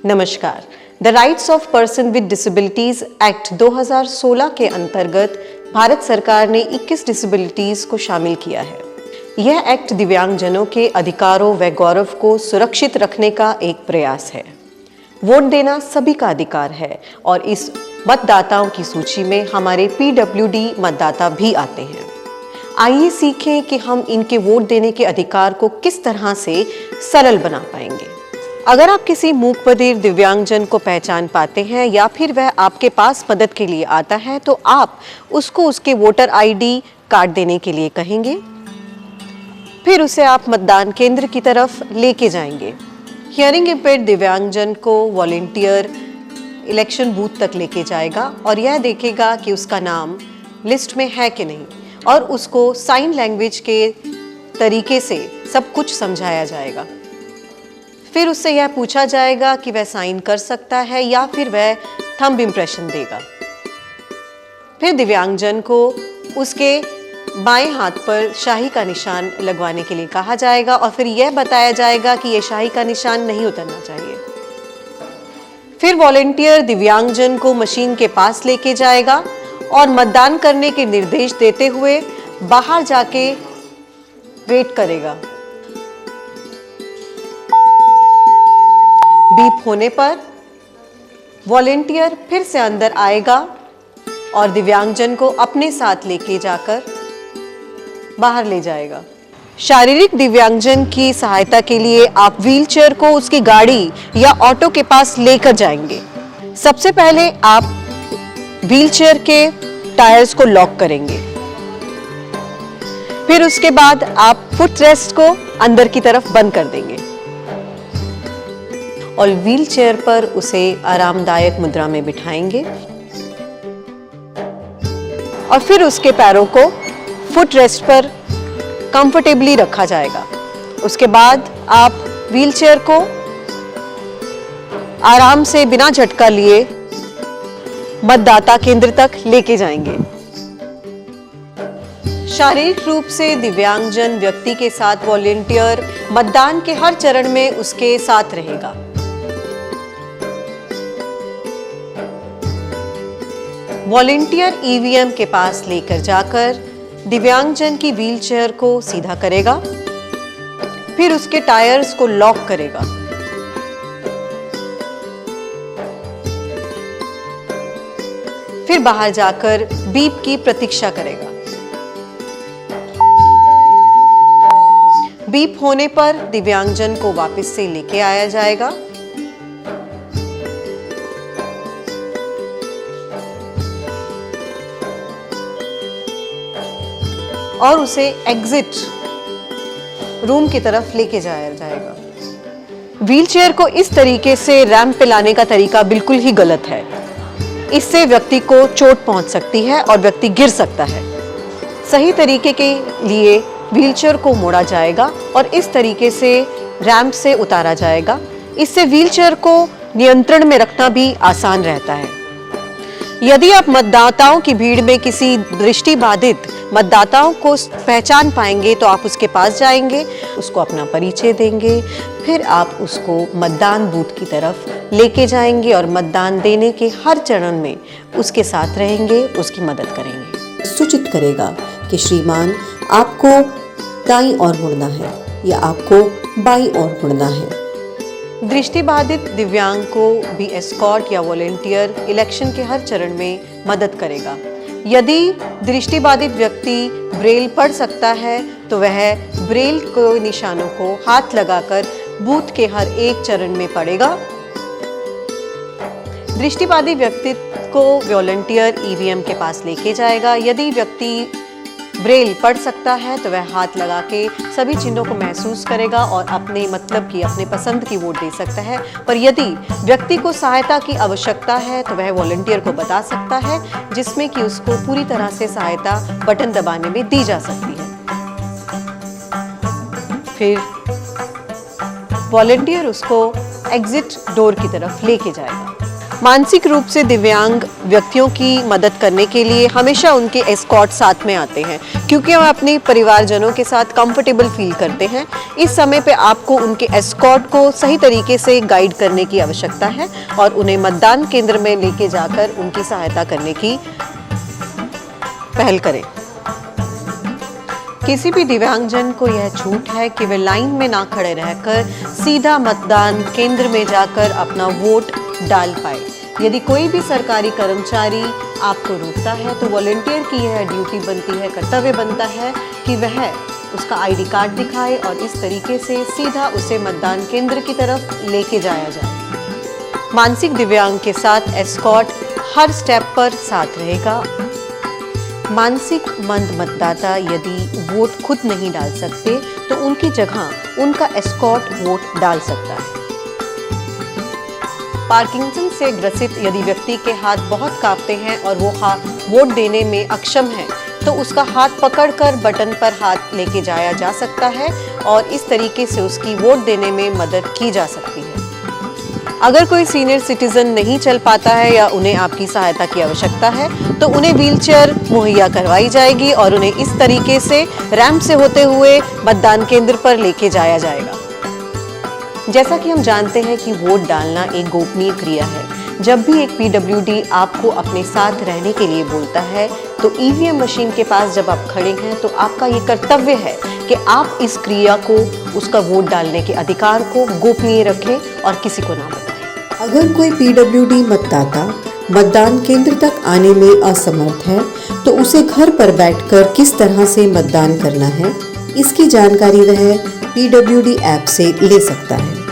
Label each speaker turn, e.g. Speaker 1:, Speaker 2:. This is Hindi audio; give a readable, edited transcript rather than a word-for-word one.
Speaker 1: नमस्कार। The rights of person with disabilities act 2016 के अंतर्गत भारत सरकार ने 21 डिसेबिलिटीज को शामिल किया है। यह एक्ट दिव्यांगजनों के अधिकारों व गौरव को सुरक्षित रखने का एक प्रयास है। वोट देना सभी का अधिकार है और इस मतदाताओं की सूची में हमारे PWD मतदाता भी आते हैं। आइए सीखें कि हम इनके वोट देने के अधिकार को किस तरह से सरल बना पाएंगे। अगर आप किसी मूक बधिर दिव्यांगजन को पहचान पाते हैं या फिर वह आपके पास मदद के लिए आता है तो आप उसको उसके वोटर ID कार्ड देने के लिए कहेंगे। फिर उसे आप मतदान केंद्र की तरफ लेके जाएंगे। हियरिंग इम्पेयर्ड दिव्यांगजन को वॉलंटियर इलेक्शन बूथ तक लेके जाएगा और यह देखेगा कि उसका नाम लिस्ट में है कि नहीं और उसको साइन लैंग्वेज के तरीके से सब कुछ समझाया जाएगा। फिर उससे यह पूछा जाएगा कि वह साइन कर सकता है या फिर वह थंब इम्प्रेशन देगा। फिर दिव्यांगजन को उसके बाएं हाथ पर शाही का निशान लगवाने के लिए कहा जाएगा और फिर यह बताया जाएगा कि यह शाही का निशान नहीं उतरना चाहिए। फिर वॉलंटियर दिव्यांगजन को मशीन के पास लेके जाएगा और मतदान करने के निर्देश देते हुए बाहर जाके वेट करेगा। बीप होने पर वॉलंटियर फिर से अंदर आएगा और दिव्यांगजन को अपने साथ लेके जाकर बाहर ले जाएगा। शारीरिक दिव्यांगजन की सहायता के लिए आप व्हीलचेयर को उसकी गाड़ी या ऑटो के पास लेकर जाएंगे। सबसे पहले आप व्हीलचेयर के टायर्स को लॉक करेंगे। फिर उसके बाद आप फुट रेस्ट को अंदर की तरफ बंद कर देंगे और व्हीलचेयर पर उसे आरामदायक मुद्रा में बिठाएंगे और फिर उसके पैरों को फुट रेस्ट पर कंफर्टेबली रखा जाएगा। उसके बाद आप व्हीलचेयर को आराम से बिना झटका लिए मतदाता केंद्र तक लेके जाएंगे। शारीरिक रूप से दिव्यांगजन व्यक्ति के साथ वॉलंटियर मतदान के हर चरण में उसके साथ रहेगा। वॉलंटियर EVM के पास लेकर जाकर दिव्यांगजन की व्हीलचेयर को सीधा करेगा। फिर उसके टायर्स को लॉक करेगा। फिर बाहर जाकर बीप की प्रतीक्षा करेगा। बीप होने पर दिव्यांगजन को वापस से लेके आया जाएगा। और उसे एग्जिट रूम की तरफ लेके जाया जाएगा। व्हीलचेयर को इस तरीके से रैंप पे लाने का तरीका बिल्कुल ही गलत है। इससे व्यक्ति को चोट पहुंच सकती है और व्यक्ति गिर सकता है। सही तरीके के लिए व्हीलचेयर को मोड़ा जाएगा और इस तरीके से रैंप से उतारा जाएगा। इससे व्हीलचेयर को नियंत्रण में रखना भी आसान रहता है। यदि आप मतदाताओं की भीड़ में किसी दृष्टिबाधित मतदाताओं को पहचान पाएंगे तो आप उसके पास जाएंगे, उसको अपना परिचय देंगे, फिर आप उसको मतदान बूथ की तरफ लेके जाएंगे और मतदान देने के हर चरण में उसके साथ रहेंगे, उसकी मदद करेंगे।
Speaker 2: सूचित करेगा कि श्रीमान आपको दाईं ओर मुड़ना है या आपको बाईं ओर मुड़ना है।
Speaker 1: दृष्टिबाधित दिव्यांग को भी एस्कॉर्ट या वॉलंटियर इलेक्शन के हर चरण में मदद करेगा। यदि दृष्टिबाधित व्यक्ति ब्रेल पढ़ सकता है तो वह ब्रेल को निशानों को हाथ लगाकर बूथ के हर एक चरण में पढ़ेगा। दृष्टिबाधित व्यक्ति को वॉलंटियर EVM के पास लेके जाएगा। यदि व्यक्ति ब्रेल पढ़ सकता है तो वह हाथ लगा के सभी चिन्हों को महसूस करेगा और अपने मतलब की अपने पसंद की वोट दे सकता है। पर यदि व्यक्ति को सहायता की आवश्यकता है तो वह वॉलंटियर को बता सकता है, जिसमें कि उसको पूरी तरह से सहायता बटन दबाने में दी जा सकती है। फिर वॉलंटियर उसको एग्जिट डोर की तरफ लेके जाएगा। मानसिक रूप से दिव्यांग व्यक्तियों की मदद करने के लिए हमेशा उनके एस्कॉर्ट साथ में आते हैं, क्योंकि वह अपने परिवारजनों के साथ कंफर्टेबल फील करते हैं। इस समय पे आपको उनके एस्कॉर्ट को सही तरीके से गाइड करने की आवश्यकता है और उन्हें मतदान केंद्र में लेके जाकर उनकी सहायता करने की पहल करें। किसी भी दिव्यांगजन को यह छूट है कि वे लाइन में ना खड़े रहकर सीधा मतदान केंद्र में जाकर अपना वोट डाल पाए। यदि कोई भी सरकारी कर्मचारी आपको रोकता है तो वॉलंटियर की यह ड्यूटी बनती है, कर्तव्य बनता है कि वह उसका आईडी कार्ड दिखाए और इस तरीके से सीधा उसे मतदान केंद्र की तरफ लेके जाया जाए। मानसिक दिव्यांग के साथ एस्कॉर्ट हर स्टेप पर साथ रहेगा। मानसिक मंद मतदाता यदि वोट खुद नहीं डाल सकते तो उनकी जगह उनका एस्कॉर्ट वोट डाल सकता है। पार्किंसन से ग्रसित यदि व्यक्ति के हाथ बहुत कांपते हैं और वो वोट देने में अक्षम है तो उसका हाथ पकड़कर बटन पर हाथ लेके जाया जा सकता है और इस तरीके से उसकी वोट देने में मदद की जा सकती है। अगर कोई सीनियर सिटीजन नहीं चल पाता है या उन्हें आपकी सहायता की आवश्यकता है तो उन्हें व्हीलचेयर मुहैया करवाई जाएगी और उन्हें इस तरीके से रैंप से होते हुए मतदान केंद्र पर लेके जाया जाएगा। जैसा कि हम जानते हैं कि वोट डालना एक गोपनीय क्रिया है। जब भी एक पीडब्ल्यूडी आपको अपने साथ रहने के लिए बोलता है तो ईवीएम मशीन के पास जब आप खड़े हैं तो आपका ये कर्तव्य है कि आप इस क्रिया को, उसका वोट डालने के अधिकार को गोपनीय रखें और किसी को ना बताएं।
Speaker 2: अगर कोई पीडब्ल्यूडी मतदाता मतदान केंद्र तक आने में असमर्थ है तो उसे घर पर बैठकर किस तरह से मतदान करना है, इसकी जानकारी वह पीडब्ल्यूडी ऐप से ले सकता है।